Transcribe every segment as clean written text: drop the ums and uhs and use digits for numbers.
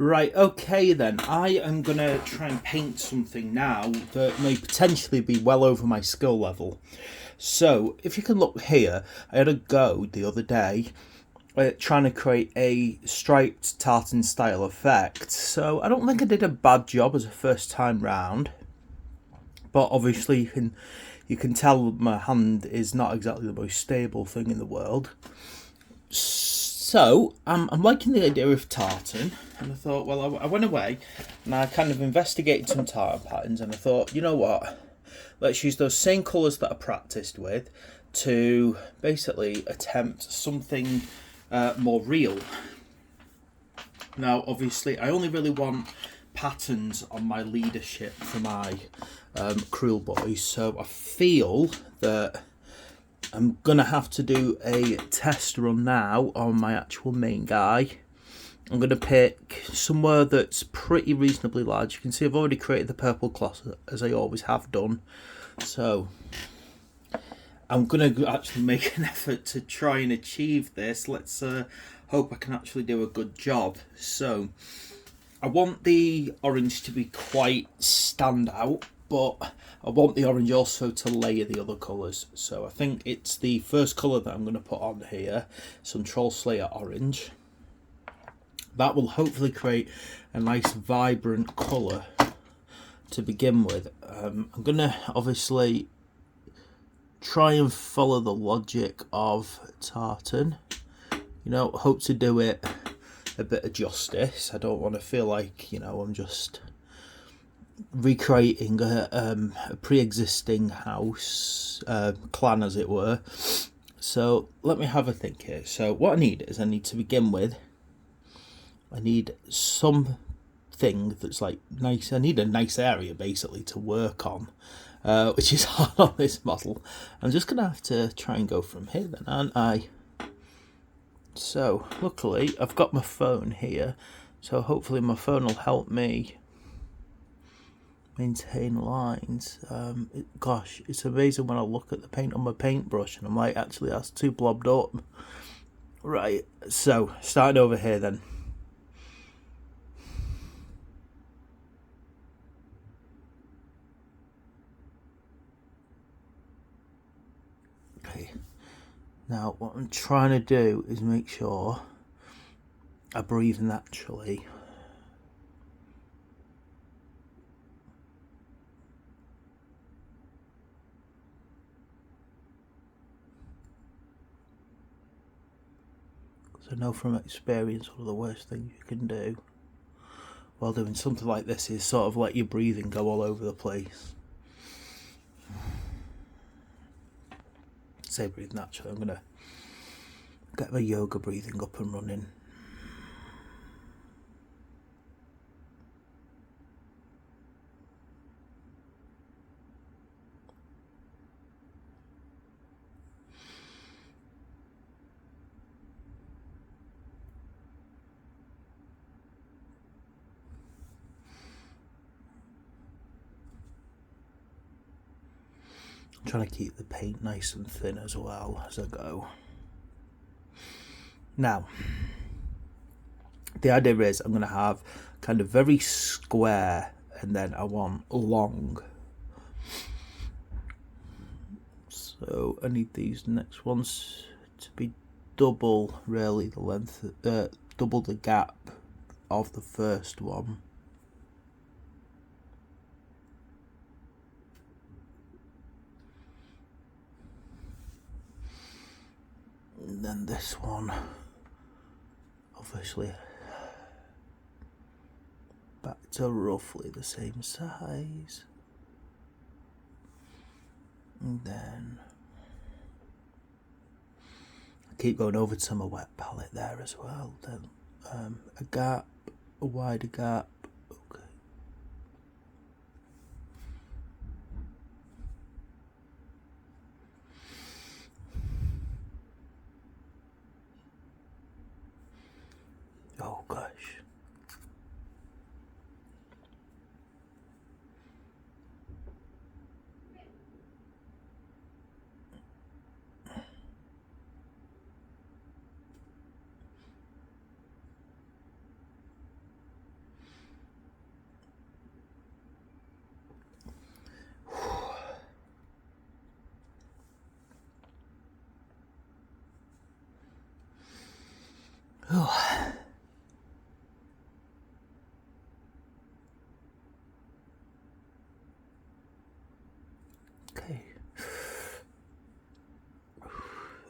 Right, okay then. I am going to try and paint something now that may potentially be well over my skill level. So, if you can look here, I had a go the other day trying to create a striped tartan style effect. So, I don't think I did a bad job as a first time round. But obviously you can tell my hand is not exactly the most stable thing in the world. So I'm liking the idea of tartan, and I thought, well, I went away and I kind of investigated some tartan patterns, and I thought, you know what, let's use those same colours that I practiced with to basically attempt something more real. Now, obviously, I only really want patterns on my leadership for my Kruleboyz, so I feel that I'm gonna have to do a test run now on my actual main guy. I'm gonna pick somewhere that's pretty reasonably large. You can see I've already created the purple cloth as I always have done. So I'm gonna actually make an effort to try and achieve this. Let's hope I can actually do a good job. So I want the orange to be quite stand out, but I want the orange also to layer the other colours. So I think it's the first colour that I'm going to put on here, some Troll Slayer orange. That will hopefully create a nice vibrant colour to begin with. I'm going to obviously try and follow the logic of tartan. You know, hope to do it a bit of justice. I don't want to feel like, you know, I'm just recreating a pre-existing house clan, as it were. So let me have a think here. So what I need to begin with, I need something that's like nice. I need a nice area basically to work on, which is hard on this model. I'm just gonna have to try and go from here then, aren't I? So luckily I've got my phone here, so hopefully my phone will help me maintain lines. Gosh, it's amazing when I look at the paint on my paintbrush and I'm like, actually that's too blobbed up. Right, so starting over here then. Okay, now what I'm trying to do is make sure I breathe naturally. I know from experience one of the worst things you can do while doing something like this is sort of let your breathing go all over the place. Say breathe naturally. I'm going to get my yoga breathing up and running. I'm trying to keep the paint nice and thin as well as I go. Now, the idea is I'm going to have kind of very square and then I want long. So I need these next ones to be double, really, the length, double the gap of the first one. And then this one, obviously, back to roughly the same size. And then I keep going over to my wet palette there as well. Then a gap, a wider gap. Okay. Oh gosh.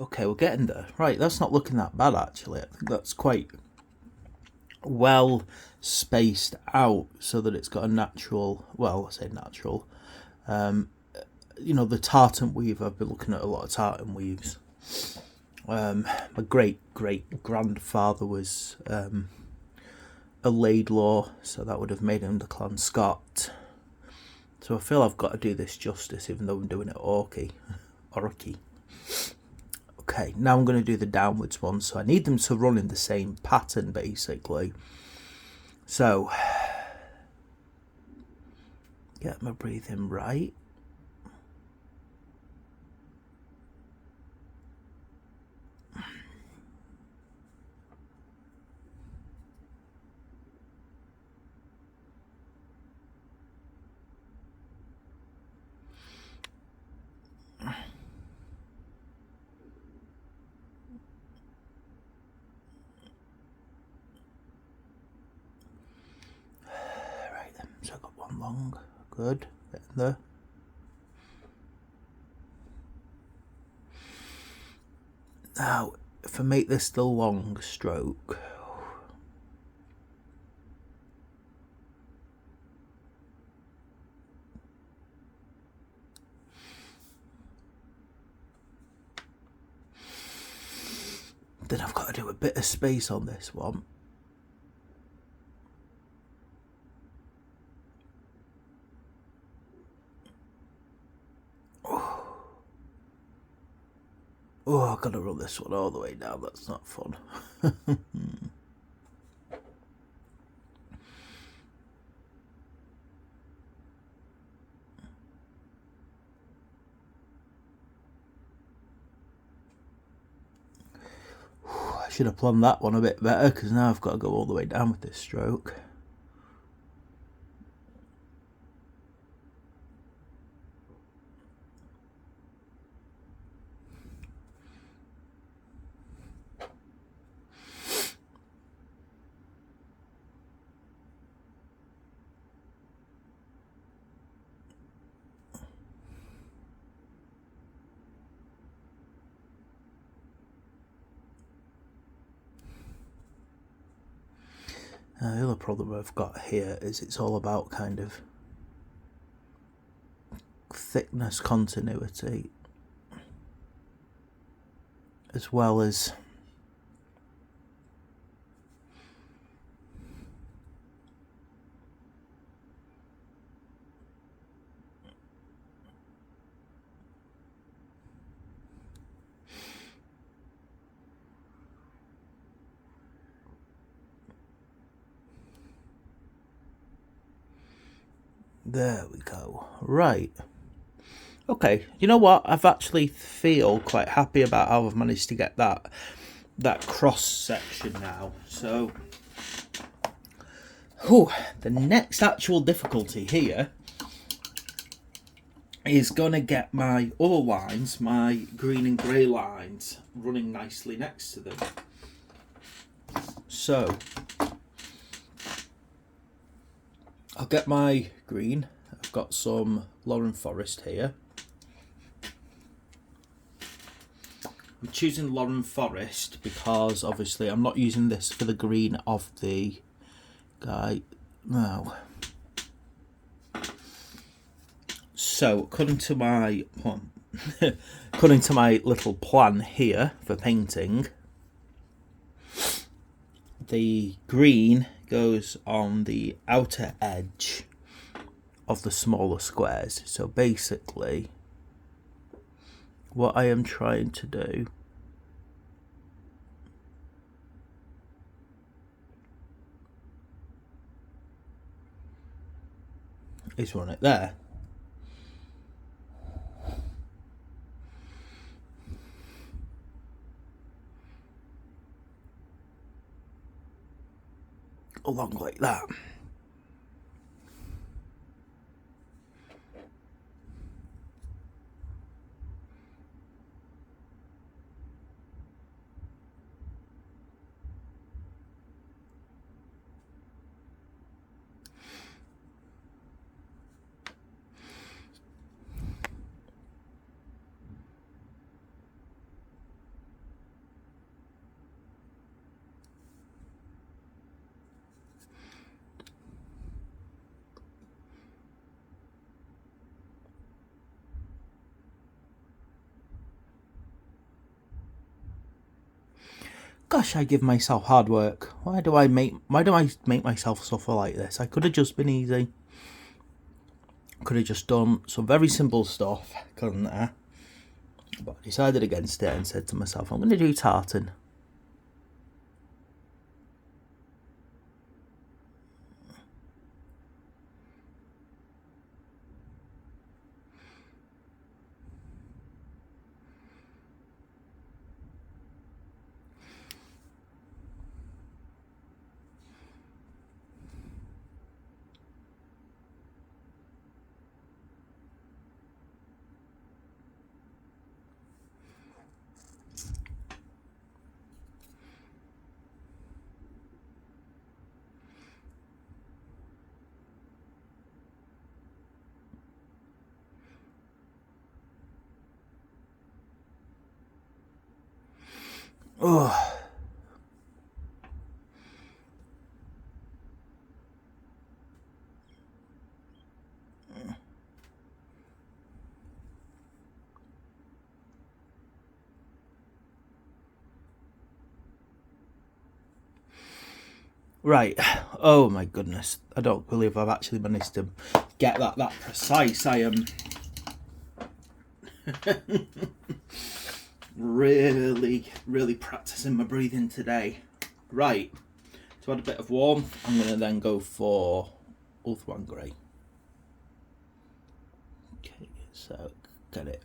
Okay, we're getting there. Right, that's not looking that bad actually. I think that's quite well spaced out so that it's got a natural, well, I say natural, you know, the tartan weave. I've been looking at a lot of tartan weaves. My great grandfather was a Laidlaw, so that would have made him the Clan Scott. So I feel I've got to do this justice, even though I'm doing it orky. Okay, now I'm going to do the downwards one, so I need them to run in the same pattern, basically. So, get my breathing right. Right then, so I got one long, good, getting there. Now, if I make this the long stroke, then I've got to do a bit of space on this one. Oh, I've got to run this one all the way down. That's not fun. I should have planned that one a bit better, because now I've got to go all the way down with this stroke. The other problem I've got here is it's all about kind of thickness continuity, as well as there we go. Right. Okay, you know what? I've actually feel quite happy about how I've managed to get that cross section now. So, the next actual difficulty here is gonna get my other lines, my green and grey lines, running nicely next to them. So, I'll get my green. I've got some Lauren Forest here. I'm choosing Lauren Forest because obviously I'm not using this for the green of the guy. No. So according to my little plan here for painting, the green goes on the outer edge of the smaller squares. So basically, what I am trying to do is run it there. Along like that. Gosh, I give myself hard work. Why do I make myself suffer like this? I could have just been easy. Could have just done some very simple stuff, couldn't I? But I decided against it and said to myself, I'm going to do tartan. Oh. Right. Oh my goodness. I don't believe I've actually managed to get that precise. I am really practicing my breathing today. Right. To add a bit of warmth, I'm going to then go for Ulthuan Grey. Okay, so get it.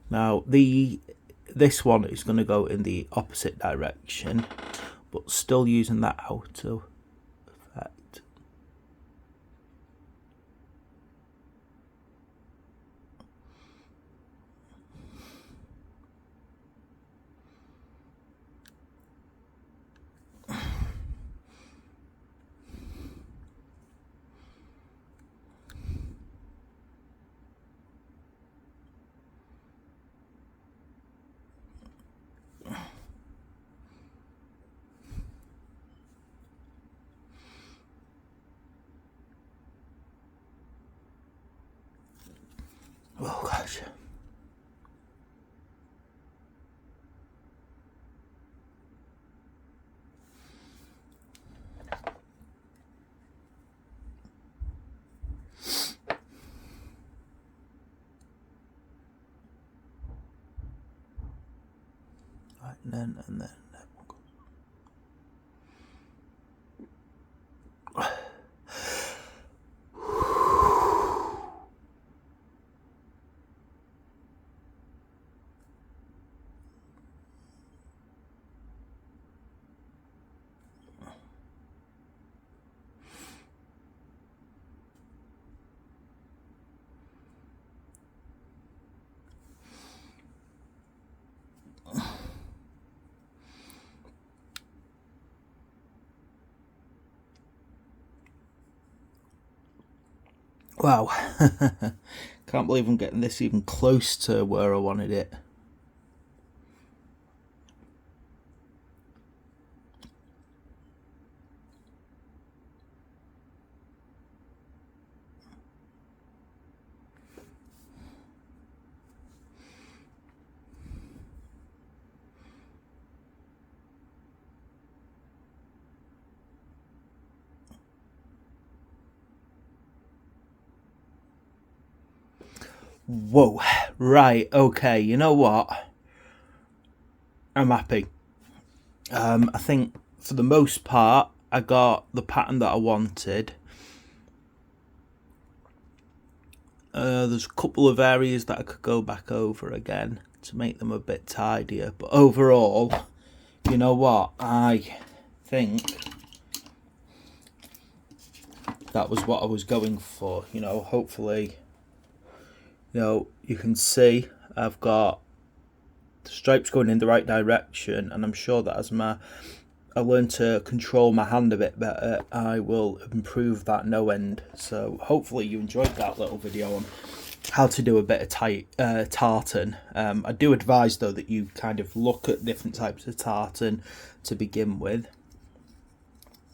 Now this one is going to go in the opposite direction, but still using that outer effect. Oh gosh. Right, and then wow. Can't believe I'm getting this even close to where I wanted it. Whoa, right, okay, you know what? I'm happy. I think for the most part, I got the pattern that I wanted. There's a couple of areas that I could go back over again to make them a bit tidier, but overall, you know what? I think that was what I was going for. You know, hopefully, you know, you can see I've got the stripes going in the right direction, and I'm sure that as I learn to control my hand a bit better, I will improve that no end. So hopefully you enjoyed that little video on how to do a bit of tartan. I do advise though that you kind of look at different types of tartan to begin with.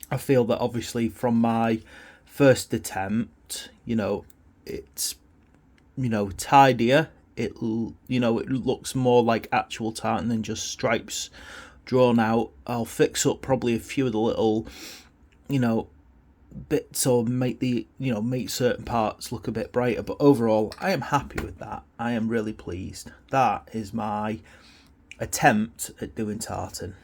I feel that obviously from my first attempt, you know, it's, you know, tidier it looks more like actual tartan than just stripes drawn out. I'll fix up probably a few of the little, bits, or make certain parts look a bit brighter. But overall, I am happy with that. I am really pleased. That is my attempt at doing tartan.